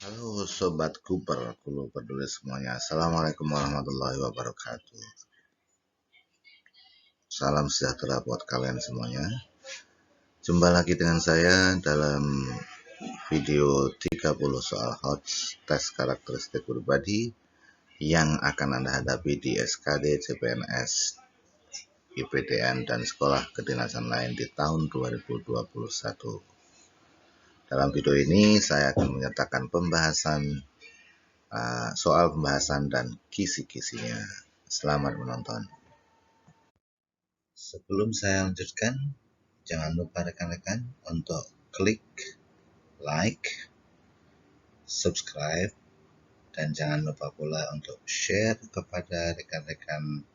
Halo Sobat Cooper, kulo peduli semuanya. Assalamualaikum warahmatullahi wabarakatuh. Salam sejahtera buat kalian semuanya. Jumpa lagi dengan saya dalam video 30 soal hot tes karakteristik pribadi yang akan Anda hadapi di SKD, CPNS, IPDN, dan sekolah kedinasan lain di tahun 2021. Dalam video ini saya akan menyertakan soal pembahasan dan kisi-kisinya. Selamat menonton. Sebelum saya lanjutkan, jangan lupa rekan-rekan untuk klik like, subscribe, dan jangan lupa pula untuk share kepada rekan-rekan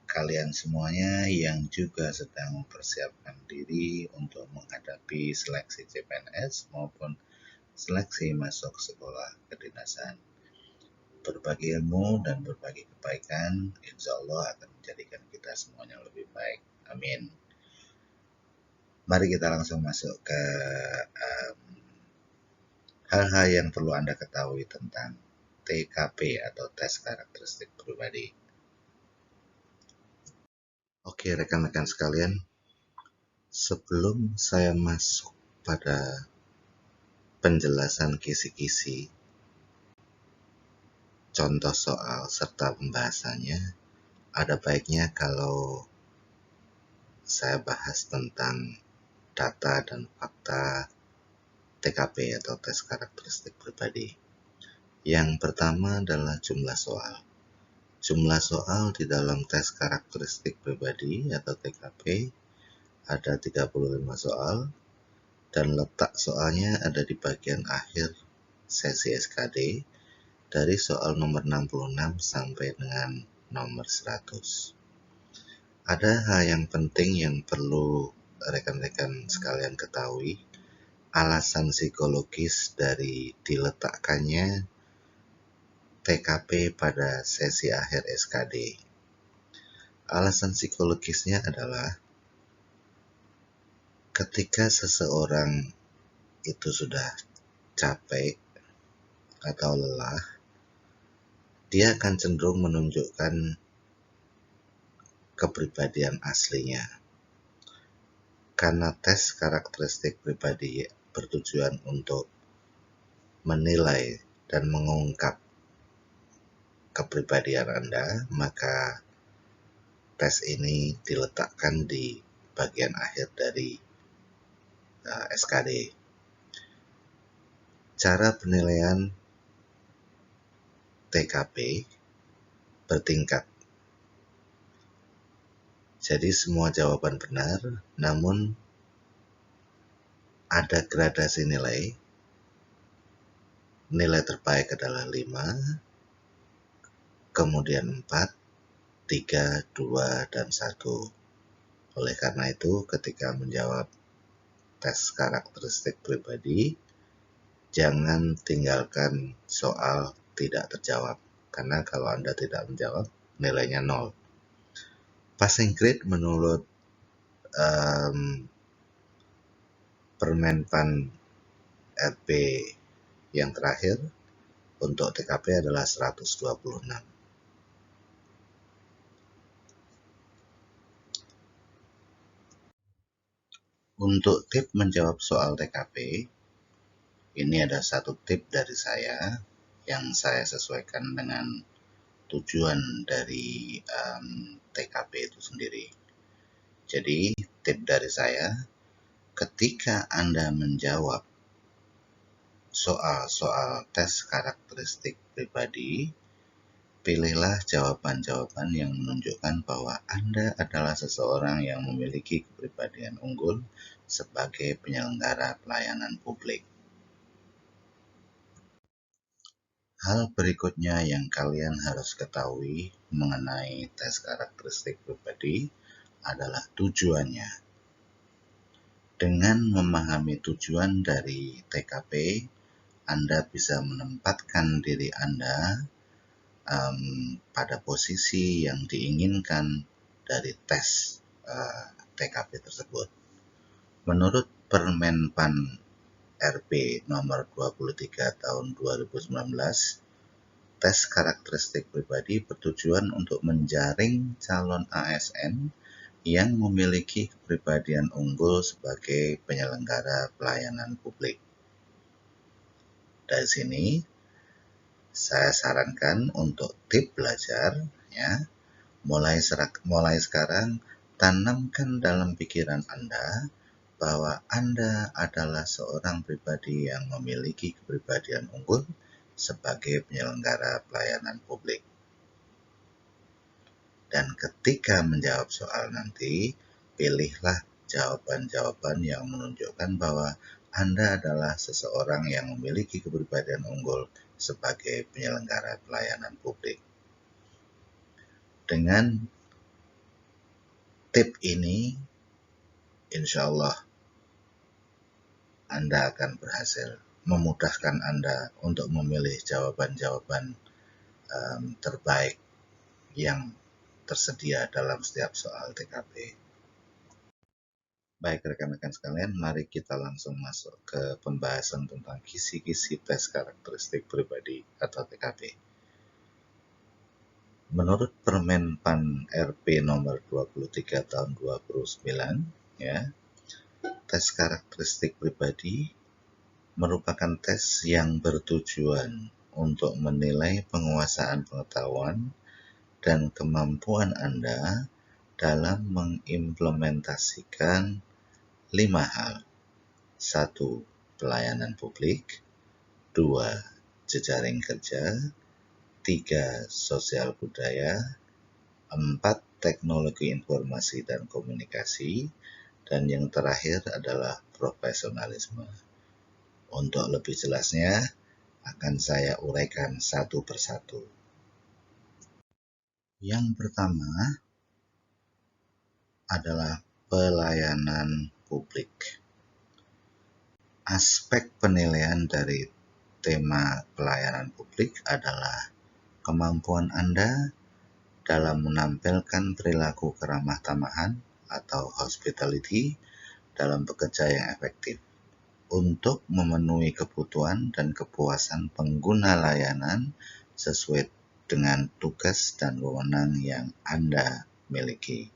kalian semuanya yang juga sedang mempersiapkan diri untuk menghadapi seleksi CPNS maupun seleksi masuk sekolah kedinasan. Berbagi ilmu dan berbagi kebaikan, insya Allah akan menjadikan kita semuanya lebih baik. Amin. Mari kita langsung masuk ke hal-hal yang perlu Anda ketahui tentang TKP atau tes karakteristik pribadi. Oke, rekan-rekan sekalian, sebelum saya masuk pada penjelasan kisi-kisi, contoh soal serta pembahasannya, ada baiknya kalau saya bahas tentang data dan fakta TKP atau tes karakteristik pribadi. Yang pertama adalah jumlah soal. Jumlah soal di dalam tes karakteristik pribadi atau TKP ada 35 soal dan letak soalnya ada di bagian akhir sesi SKD dari soal nomor 66 sampai dengan nomor 100. Ada hal yang penting yang perlu rekan-rekan sekalian ketahui, alasan psikologis dari diletakkannya TKP pada sesi akhir SKD. Alasan psikologisnya adalah ketika seseorang itu sudah capek atau lelah, dia akan cenderung menunjukkan kepribadian aslinya. Karena tes karakteristik pribadi bertujuan untuk menilai dan mengungkap kepribadian Anda, maka tes ini diletakkan di bagian akhir dari SKD. Cara penilaian TKP bertingkat. Jadi semua jawaban benar, namun ada gradasi nilai. Nilai terbaik adalah 5, kemudian 4, 3, 2, dan 1. Oleh karena itu, ketika menjawab tes karakteristik pribadi, jangan tinggalkan soal tidak terjawab. Karena kalau Anda tidak menjawab, nilainya 0. Passing grade menurut Permenpan RB yang terakhir untuk TKP adalah 126. Untuk tip menjawab soal TKP, ini ada satu tip dari saya yang saya sesuaikan dengan tujuan dari TKP itu sendiri. Jadi tip dari saya, ketika Anda menjawab soal-soal tes karakteristik pribadi, pilihlah jawaban-jawaban yang menunjukkan bahwa Anda adalah seseorang yang memiliki kepribadian unggul sebagai penyelenggara pelayanan publik. Hal berikutnya yang kalian harus ketahui mengenai tes karakteristik pribadi adalah tujuannya. Dengan memahami tujuan dari TKP, Anda bisa menempatkan diri Anda pada posisi yang diinginkan dari tes TKP tersebut. Menurut Permenpan RP nomor 23 tahun 2019, tes karakteristik pribadi bertujuan untuk menjaring calon ASN yang memiliki kepribadian unggul sebagai penyelenggara pelayanan publik. Dari sini, saya sarankan untuk tip belajar, ya, mulai sekarang tanamkan dalam pikiran Anda bahwa Anda adalah seorang pribadi yang memiliki kepribadian unggul sebagai penyelenggara pelayanan publik. Dan ketika menjawab soal nanti, pilihlah jawaban-jawaban yang menunjukkan bahwa Anda adalah seseorang yang memiliki kepribadian unggul sebagai penyelenggara pelayanan publik. Dengan tip ini, insya Allah Anda akan berhasil memudahkan Anda untuk memilih jawaban-jawaban terbaik yang tersedia dalam setiap soal TKP. Baik rekan-rekan sekalian, mari kita langsung masuk ke pembahasan tentang kisi-kisi tes karakteristik pribadi atau TKP. Menurut Permen-Pan RP nomor 23 tahun 2009, ya, tes karakteristik pribadi merupakan tes yang bertujuan untuk menilai penguasaan pengetahuan dan kemampuan Anda dalam mengimplementasikan 5 hal. 1. Pelayanan publik. 2. Jejaring kerja. 3. Sosial budaya. 4. Teknologi informasi dan komunikasi. Dan yang terakhir adalah profesionalisme. Untuk lebih jelasnya, akan saya uraikan satu persatu. Yang pertama adalah pelayanan publik. Aspek penilaian dari tema pelayanan publik adalah kemampuan Anda dalam menampilkan perilaku keramah tamahan atau hospitality dalam bekerja yang efektif untuk memenuhi kebutuhan dan kepuasan pengguna layanan sesuai dengan tugas dan wewenang yang Anda miliki.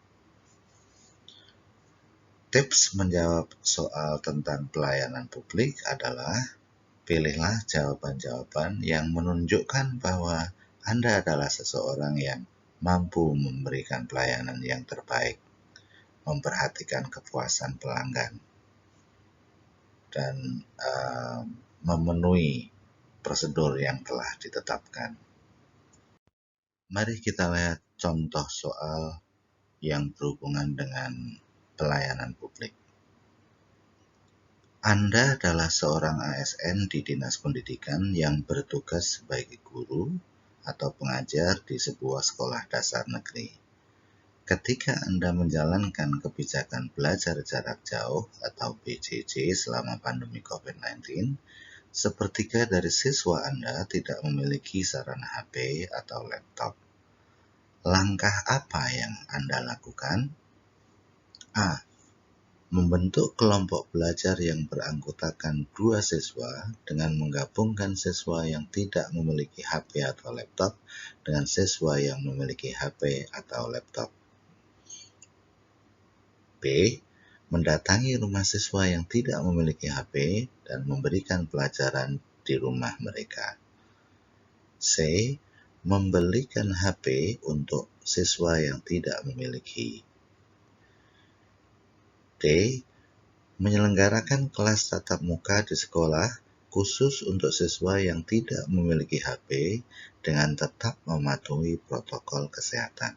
Tips menjawab soal tentang pelayanan publik adalah pilihlah jawaban-jawaban yang menunjukkan bahwa Anda adalah seseorang yang mampu memberikan pelayanan yang terbaik, memperhatikan kepuasan pelanggan, dan memenuhi prosedur yang telah ditetapkan. Mari kita lihat contoh soal yang berhubungan dengan pelayanan publik. Anda adalah seorang ASN di Dinas Pendidikan yang bertugas sebagai guru atau pengajar di sebuah sekolah dasar negeri. Ketika Anda menjalankan kebijakan belajar jarak jauh atau PJJ selama pandemi COVID-19, sepertiga dari siswa Anda tidak memiliki sarana HP atau laptop. Langkah apa yang Anda lakukan? A. Membentuk kelompok belajar yang beranggotakan 2 siswa dengan menggabungkan siswa yang tidak memiliki HP atau laptop dengan siswa yang memiliki HP atau laptop. B. Mendatangi rumah siswa yang tidak memiliki HP dan memberikan pelajaran di rumah mereka. C. Membelikan HP untuk siswa yang tidak memiliki. D. Menyelenggarakan kelas tatap muka di sekolah khusus untuk siswa yang tidak memiliki HP dengan tetap mematuhi protokol kesehatan.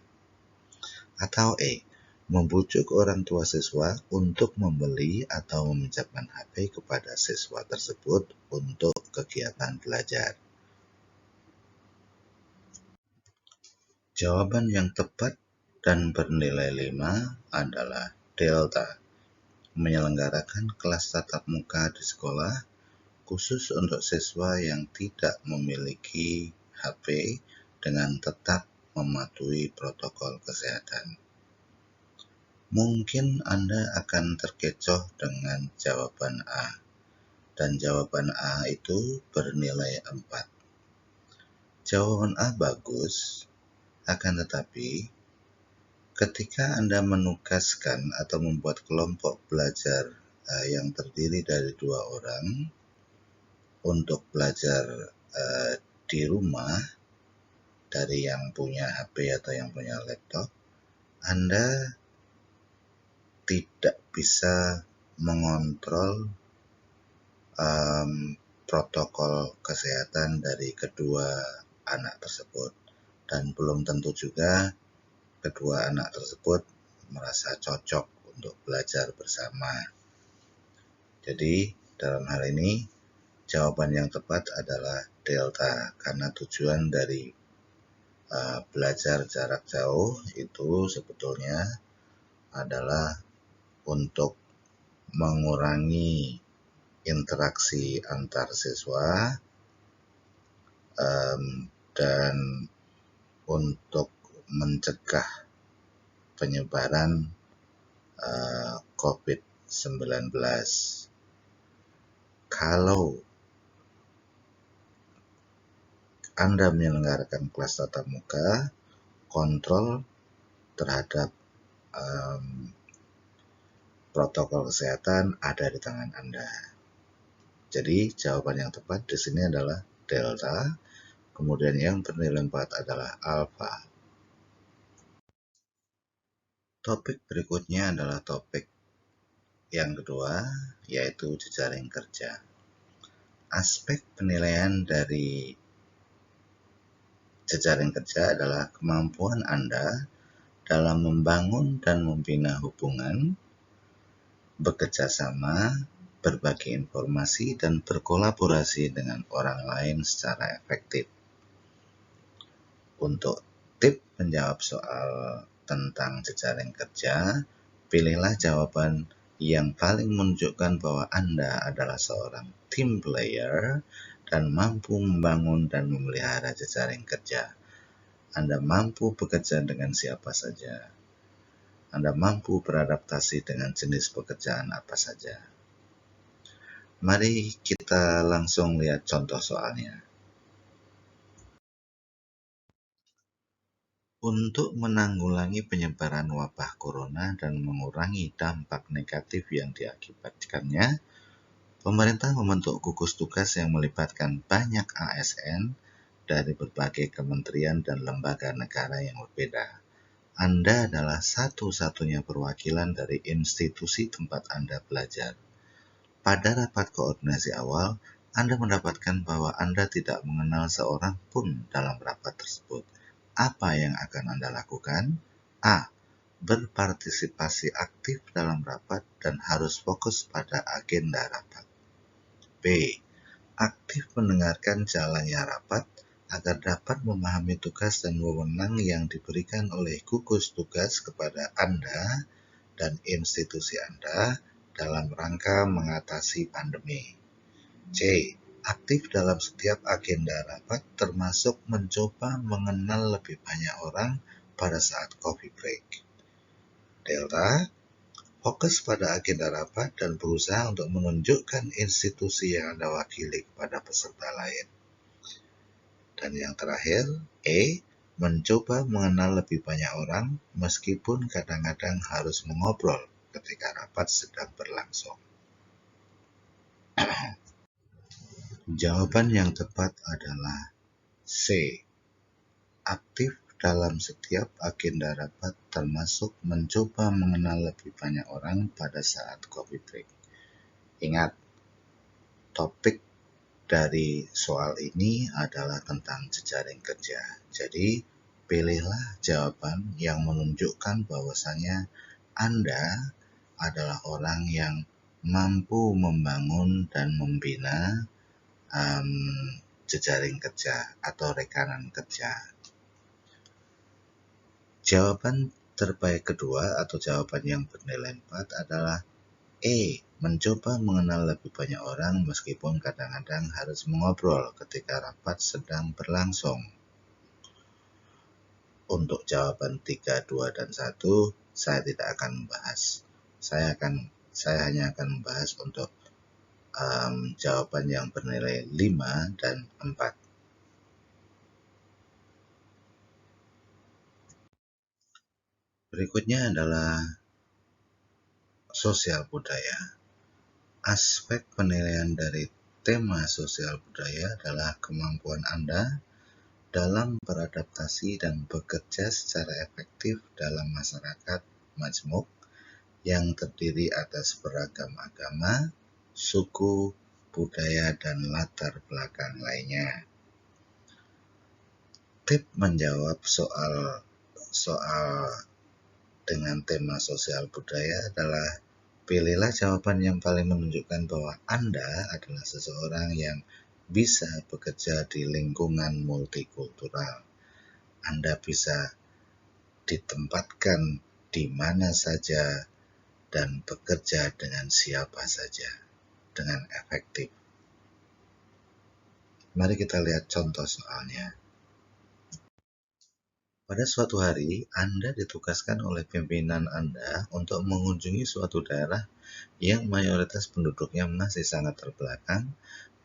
Atau E. Membujuk orang tua siswa untuk membeli atau meminjamkan HP kepada siswa tersebut untuk kegiatan belajar. Jawaban yang tepat dan bernilai 5 adalah Delta. Menyelenggarakan kelas tatap muka di sekolah khusus untuk siswa yang tidak memiliki HP dengan tetap mematuhi protokol kesehatan. Mungkin Anda akan terkecoh dengan jawaban A. dan jawaban A itu bernilai 4. Jawaban A bagus, akan tetapi ketika Anda menugaskan atau membuat kelompok belajar yang terdiri dari 2 orang untuk belajar di rumah dari yang punya HP atau yang punya laptop, Anda tidak bisa mengontrol protokol kesehatan dari kedua anak tersebut, dan belum tentu juga kedua anak tersebut merasa cocok untuk belajar bersama. Jadi dalam hal ini jawaban yang tepat adalah delta, karena tujuan dari belajar jarak jauh itu sebetulnya adalah untuk mengurangi interaksi antar siswa dan untuk mencegah penyebaran COVID-19. Kalau Anda menyelenggarakan kelas tatap muka, kontrol terhadap protokol kesehatan ada di tangan Anda. Jadi jawaban yang tepat di sini adalah delta, kemudian yang bernilai 4 adalah alfa. Topik berikutnya adalah topik yang kedua, yaitu jejaring kerja. Aspek penilaian dari jejaring kerja adalah kemampuan Anda dalam membangun dan membina hubungan, bekerja sama, berbagi informasi, dan berkolaborasi dengan orang lain secara efektif. Untuk tip menjawab soal tentang jejaring kerja, pilihlah jawaban yang paling menunjukkan bahwa Anda adalah seorang team player dan mampu membangun dan memelihara jejaring kerja. Anda mampu bekerja dengan siapa saja. Anda mampu beradaptasi dengan jenis pekerjaan apa saja. Mari kita langsung lihat contoh soalnya. Untuk menanggulangi penyebaran wabah corona dan mengurangi dampak negatif yang diakibatkannya, pemerintah membentuk gugus tugas yang melibatkan banyak ASN dari berbagai kementerian dan lembaga negara yang berbeda. Anda adalah satu-satunya perwakilan dari institusi tempat Anda belajar. Pada rapat koordinasi awal, Anda mendapatkan bahwa Anda tidak mengenal seorang pun dalam rapat tersebut. Apa yang akan Anda lakukan? A. Berpartisipasi aktif dalam rapat dan harus fokus pada agenda rapat. B. Aktif mendengarkan jalannya rapat agar dapat memahami tugas dan wewenang yang diberikan oleh gugus tugas kepada Anda dan institusi Anda dalam rangka mengatasi pandemi. C. Aktif dalam setiap agenda rapat termasuk mencoba mengenal lebih banyak orang pada saat coffee break. Delta. Fokus pada agenda rapat dan berusaha untuk menunjukkan institusi yang Anda wakili kepada peserta lain. Dan yang terakhir, E. Mencoba mengenal lebih banyak orang meskipun kadang-kadang harus mengobrol ketika rapat sedang berlangsung. Jawaban yang tepat adalah C. Aktif dalam setiap agenda rapat termasuk mencoba mengenal lebih banyak orang pada saat coffee break. Ingat, topik dari soal ini adalah tentang jejaring kerja. Jadi, pilihlah jawaban yang menunjukkan bahwasanya Anda adalah orang yang mampu membangun dan membina jejaring kerja atau rekanan kerja. Jawaban terbaik kedua atau jawaban yang bernilai 4 adalah E. Mencoba mengenal lebih banyak orang meskipun kadang-kadang harus mengobrol ketika rapat sedang berlangsung. Untuk jawaban 3, 2, dan 1, saya tidak akan membahas. Saya hanya akan membahas untuk jawaban yang bernilai 5 dan 4. Berikutnya adalah sosial budaya. Aspek penilaian dari tema sosial budaya adalah kemampuan Anda dalam beradaptasi dan bekerja secara efektif dalam masyarakat majmuk yang terdiri atas beragam agama, suku, budaya, dan latar belakang lainnya. Tip menjawab soal dengan tema sosial budaya adalah pilihlah jawaban yang paling menunjukkan bahwa Anda adalah seseorang yang bisa bekerja di lingkungan multikultural. Anda bisa ditempatkan di mana saja dan bekerja dengan siapa saja dengan efektif. Mari kita lihat contoh soalnya. Pada suatu hari, Anda ditugaskan oleh pimpinan Anda untuk mengunjungi suatu daerah yang mayoritas penduduknya masih sangat terbelakang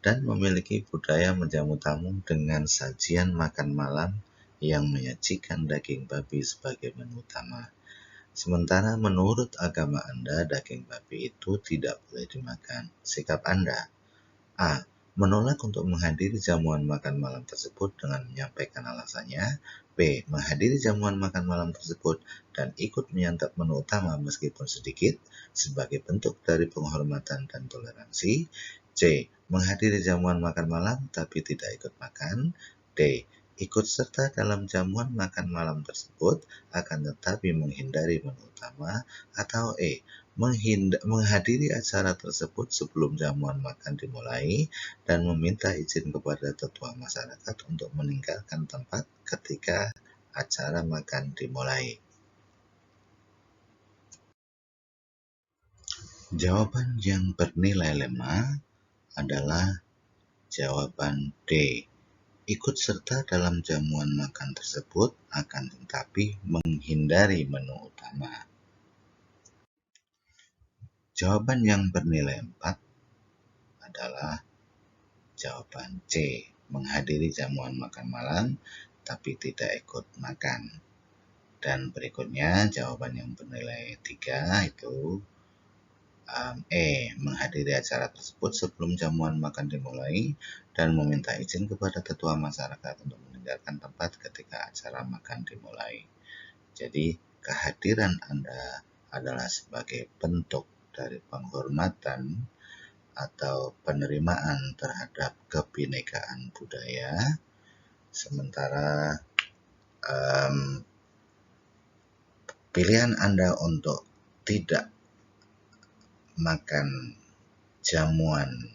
dan memiliki budaya menjamu tamu dengan sajian makan malam yang menyajikan daging babi sebagai menu utama. Sementara menurut agama Anda, daging babi itu tidak boleh dimakan. Sikap Anda: A. Menolak untuk menghadiri jamuan makan malam tersebut dengan menyampaikan alasannya. B. Menghadiri jamuan makan malam tersebut dan ikut menyantap menu utama meskipun sedikit sebagai bentuk dari penghormatan dan toleransi. C. Menghadiri jamuan makan malam tapi tidak ikut makan. D. Ikut serta dalam jamuan makan malam tersebut akan tetapi menghindari menu utama. Atau E. Menghadiri acara tersebut sebelum jamuan makan dimulai dan meminta izin kepada tetua masyarakat untuk meninggalkan tempat ketika acara makan dimulai. Jawaban yang bernilai 5 adalah jawaban D. Ikut serta dalam jamuan makan tersebut akan tetapi menghindari menu utama. Jawaban yang bernilai 4 adalah jawaban C. Menghadiri jamuan makan malam tapi tidak ikut makan. Dan berikutnya jawaban yang bernilai 3 itu E. Menghadiri acara tersebut sebelum jamuan makan dimulai dan meminta izin kepada tetua masyarakat untuk meninggalkan tempat ketika acara makan dimulai. Jadi kehadiran Anda adalah sebagai bentuk dari penghormatan atau penerimaan terhadap kebinekaan budaya, sementara pilihan Anda untuk tidak makan jamuan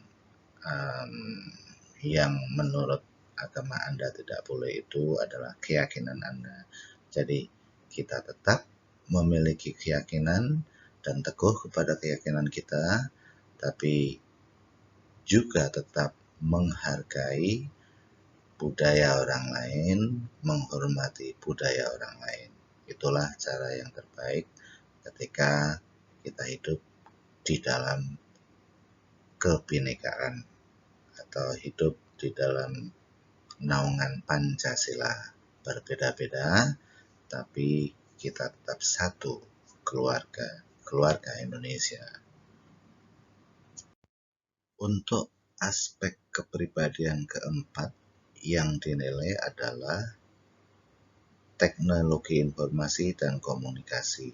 yang menurut agama Anda tidak boleh itu adalah keyakinan Anda. Jadi kita tetap memiliki keyakinan dan teguh kepada keyakinan kita, tapi juga tetap menghargai budaya orang lain, menghormati budaya orang lain. Itulah cara yang terbaik ketika kita hidup di dalam kebinekaan atau hidup di dalam naungan Pancasila. Berbeda-beda, tapi kita tetap satu keluarga Indonesia. Untuk aspek kepribadian keempat yang dinilai adalah teknologi informasi dan komunikasi.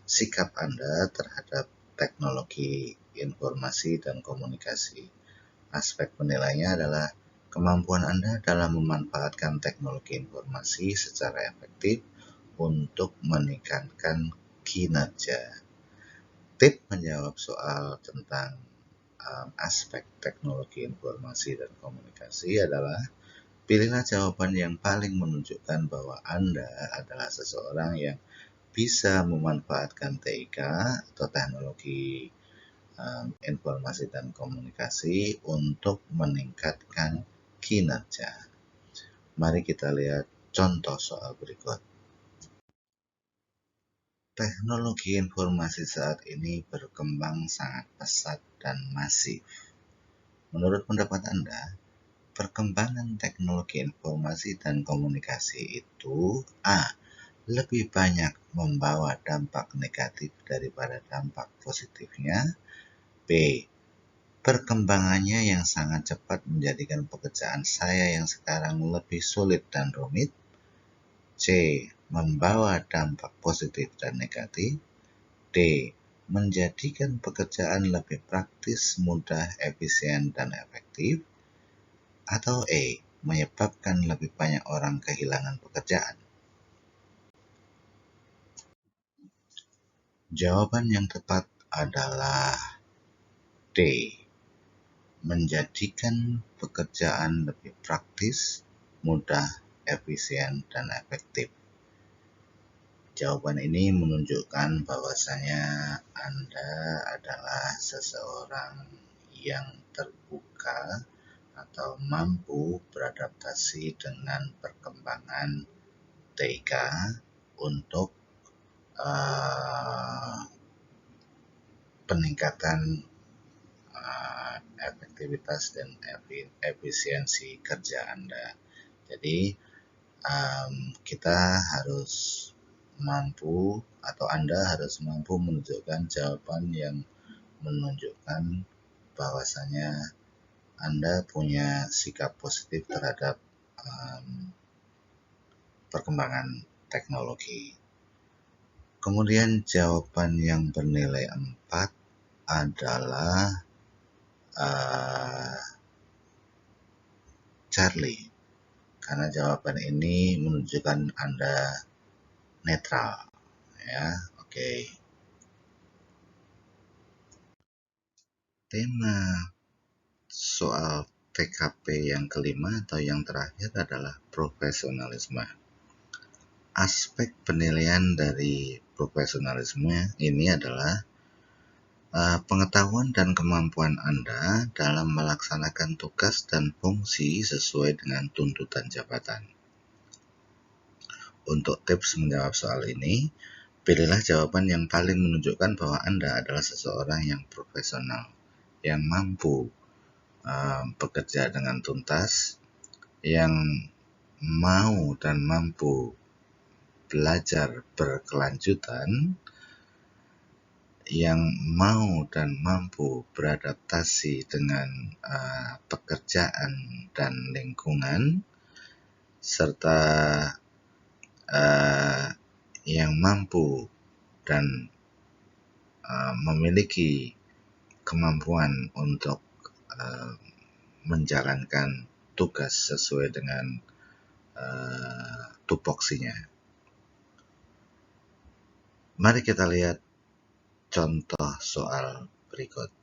Sikap Anda terhadap teknologi informasi dan komunikasi. Aspek penilainya adalah kemampuan Anda dalam memanfaatkan teknologi informasi secara efektif untuk meningkatkan kinerja. Tip menjawab soal tentang aspek teknologi informasi dan komunikasi adalah pilihlah jawaban yang paling menunjukkan bahwa Anda adalah seseorang yang bisa memanfaatkan TIK atau teknologi informasi dan komunikasi untuk meningkatkan kinerja. Mari kita lihat contoh soal berikut. Teknologi informasi saat ini berkembang sangat pesat dan masif. Menurut pendapat Anda, perkembangan teknologi informasi dan komunikasi itu A. Lebih banyak membawa dampak negatif daripada dampak positifnya. B. Perkembangannya yang sangat cepat menjadikan pekerjaan saya yang sekarang lebih sulit dan rumit. C. Membawa dampak positif dan negatif. D. Menjadikan pekerjaan lebih praktis, mudah, efisien, dan efektif. Atau E. Menyebabkan lebih banyak orang kehilangan pekerjaan. Jawaban yang tepat adalah D. Menjadikan pekerjaan lebih praktis, mudah, efisien, dan efektif. Jawaban ini menunjukkan bahwasanya Anda adalah seseorang yang terbuka atau mampu beradaptasi dengan perkembangan TIK untuk peningkatan efektivitas dan efisiensi kerja Anda. Jadi kita harus mampu atau Anda harus mampu menunjukkan jawaban yang menunjukkan bahwasanya Anda punya sikap positif terhadap perkembangan teknologi. Kemudian jawaban yang bernilai 4 adalah Charlie, karena jawaban ini menunjukkan Anda netral. Ya, oke. Tema soal TKP yang kelima atau yang terakhir adalah profesionalisme. Aspek penilaian dari profesionalisme ini adalah pengetahuan dan kemampuan Anda dalam melaksanakan tugas dan fungsi sesuai dengan tuntutan jabatan. Untuk tips menjawab soal ini, pilihlah jawaban yang paling menunjukkan bahwa Anda adalah seseorang yang profesional, yang mampu bekerja dengan tuntas, yang mau dan mampu belajar berkelanjutan, yang mau dan mampu beradaptasi dengan pekerjaan dan lingkungan, serta yang mampu dan memiliki kemampuan untuk menjalankan tugas sesuai dengan tupoksinya. Mari kita lihat contoh soal berikut.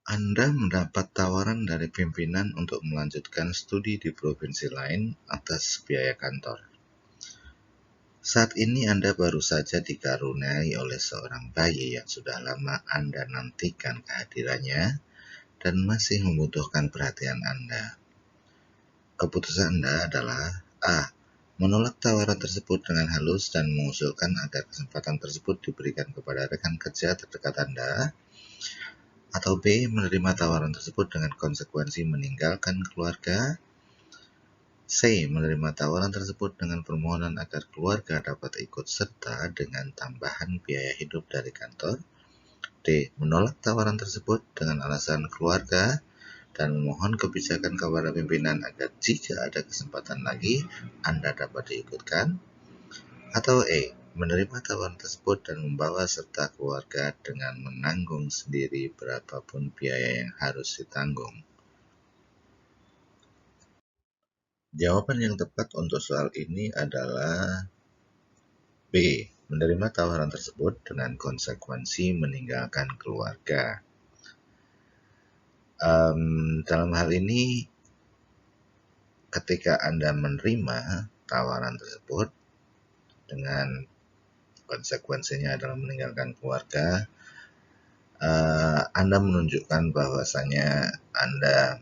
Anda mendapat tawaran dari pimpinan untuk melanjutkan studi di provinsi lain atas biaya kantor. Saat ini Anda baru saja dikaruniai oleh seorang bayi yang sudah lama Anda nantikan kehadirannya dan masih membutuhkan perhatian Anda. Keputusan Anda adalah A. Menolak tawaran tersebut dengan halus dan mengusulkan agar kesempatan tersebut diberikan kepada rekan kerja terdekat Anda. Atau B. Menerima tawaran tersebut dengan konsekuensi meninggalkan keluarga. C. Menerima tawaran tersebut dengan permohonan agar keluarga dapat ikut serta dengan tambahan biaya hidup dari kantor. D. Menolak tawaran tersebut dengan alasan keluarga dan memohon kebijakan kepada pimpinan agar jika ada kesempatan lagi Anda dapat diikutkan. Atau E. Menerima tawaran tersebut dan membawa serta keluarga dengan menanggung sendiri berapapun biaya yang harus ditanggung. Jawaban yang tepat untuk soal ini adalah B. Menerima tawaran tersebut dengan konsekuensi meninggalkan keluarga. Dalam hal ini, ketika Anda menerima tawaran tersebut dengan konsekuensinya adalah meninggalkan keluarga, Anda menunjukkan bahwasanya Anda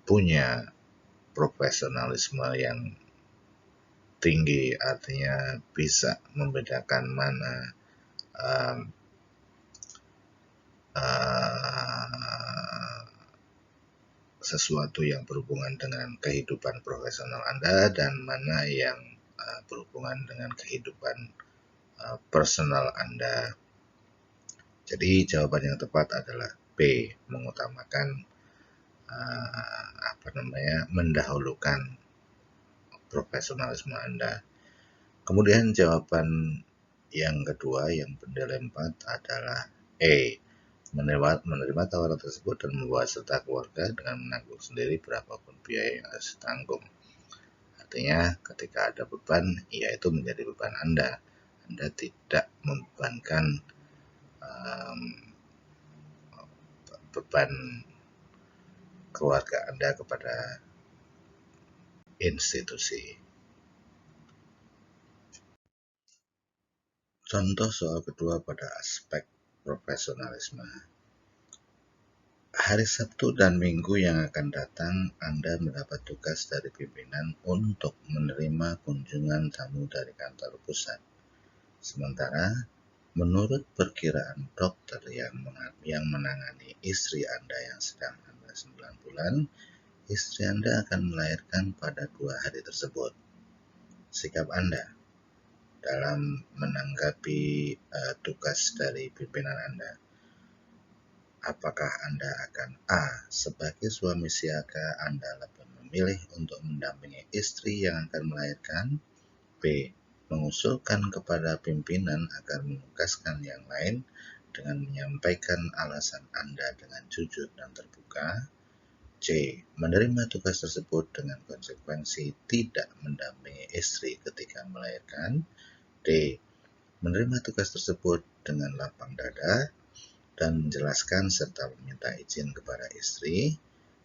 punya profesionalisme yang tinggi, artinya bisa membedakan mana um, uh, sesuatu yang berhubungan dengan kehidupan profesional Anda dan mana yang berhubungan dengan kehidupan personal Anda. Jadi jawaban yang tepat adalah B, mengutamakan mendahulukan profesionalisme Anda. Kemudian jawaban yang kedua yang bernilai 4 adalah E, menerima tawaran tersebut dan membawa serta keluarga dengan menanggung sendiri berapapun biaya yang harus ditanggung. Artinya ketika ada beban, ya itu menjadi beban Anda. Anda tidak membebankan beban keluarga Anda kepada institusi. Contoh soal kedua pada aspek profesionalisme. Hari Sabtu dan Minggu yang akan datang, Anda mendapat tugas dari pimpinan untuk menerima kunjungan tamu dari kantor pusat. Sementara, menurut perkiraan dokter yang menangani istri Anda yang sedang hamil 9 bulan, istri Anda akan melahirkan pada 2 hari tersebut. Sikap Anda dalam menanggapi tugas dari pimpinan Anda. Apakah Anda akan A. Sebagai suami siaga, Anda lebih memilih untuk mendampingi istri yang akan melahirkan? B. Mengusulkan kepada pimpinan agar menugaskan yang lain dengan menyampaikan alasan Anda dengan jujur dan terbuka? C. Menerima tugas tersebut dengan konsekuensi tidak mendampingi istri ketika melahirkan? D. Menerima tugas tersebut dengan lapang dada dan menjelaskan serta meminta izin kepada istri.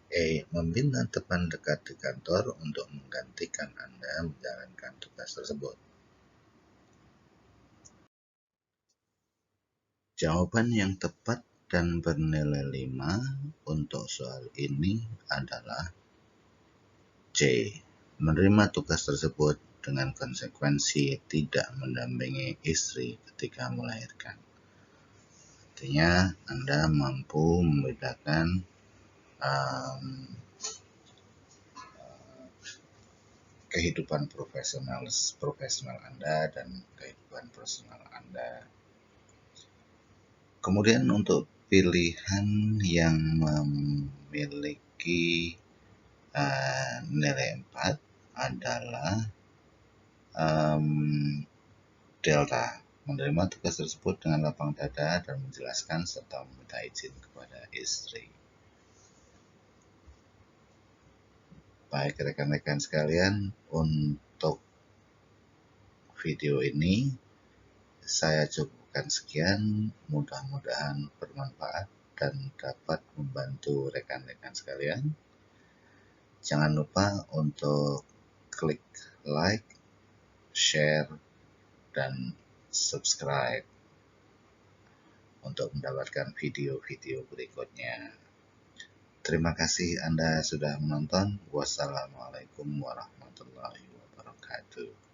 E. Meminta teman dekat di kantor untuk menggantikan Anda menjalankan tugas tersebut. Jawaban yang tepat dan bernilai 5 untuk soal ini adalah C. Menerima tugas tersebut dengan konsekuensi tidak mendampingi istri ketika melahirkan. Artinya Anda mampu membedakan kehidupan profesional Anda dan kehidupan personal Anda. Kemudian untuk pilihan yang memiliki nilai 4 adalah delta, menerima tugas tersebut dengan lapang dada dan menjelaskan serta meminta izin kepada istri. Baik rekan-rekan sekalian, untuk video ini saya cukupkan sekian, mudah-mudahan bermanfaat dan dapat membantu rekan-rekan sekalian. Jangan lupa untuk klik like, share, dan subscribe untuk mendapatkan video-video berikutnya. Terima kasih Anda sudah menonton. Wassalamualaikum warahmatullahi wabarakatuh.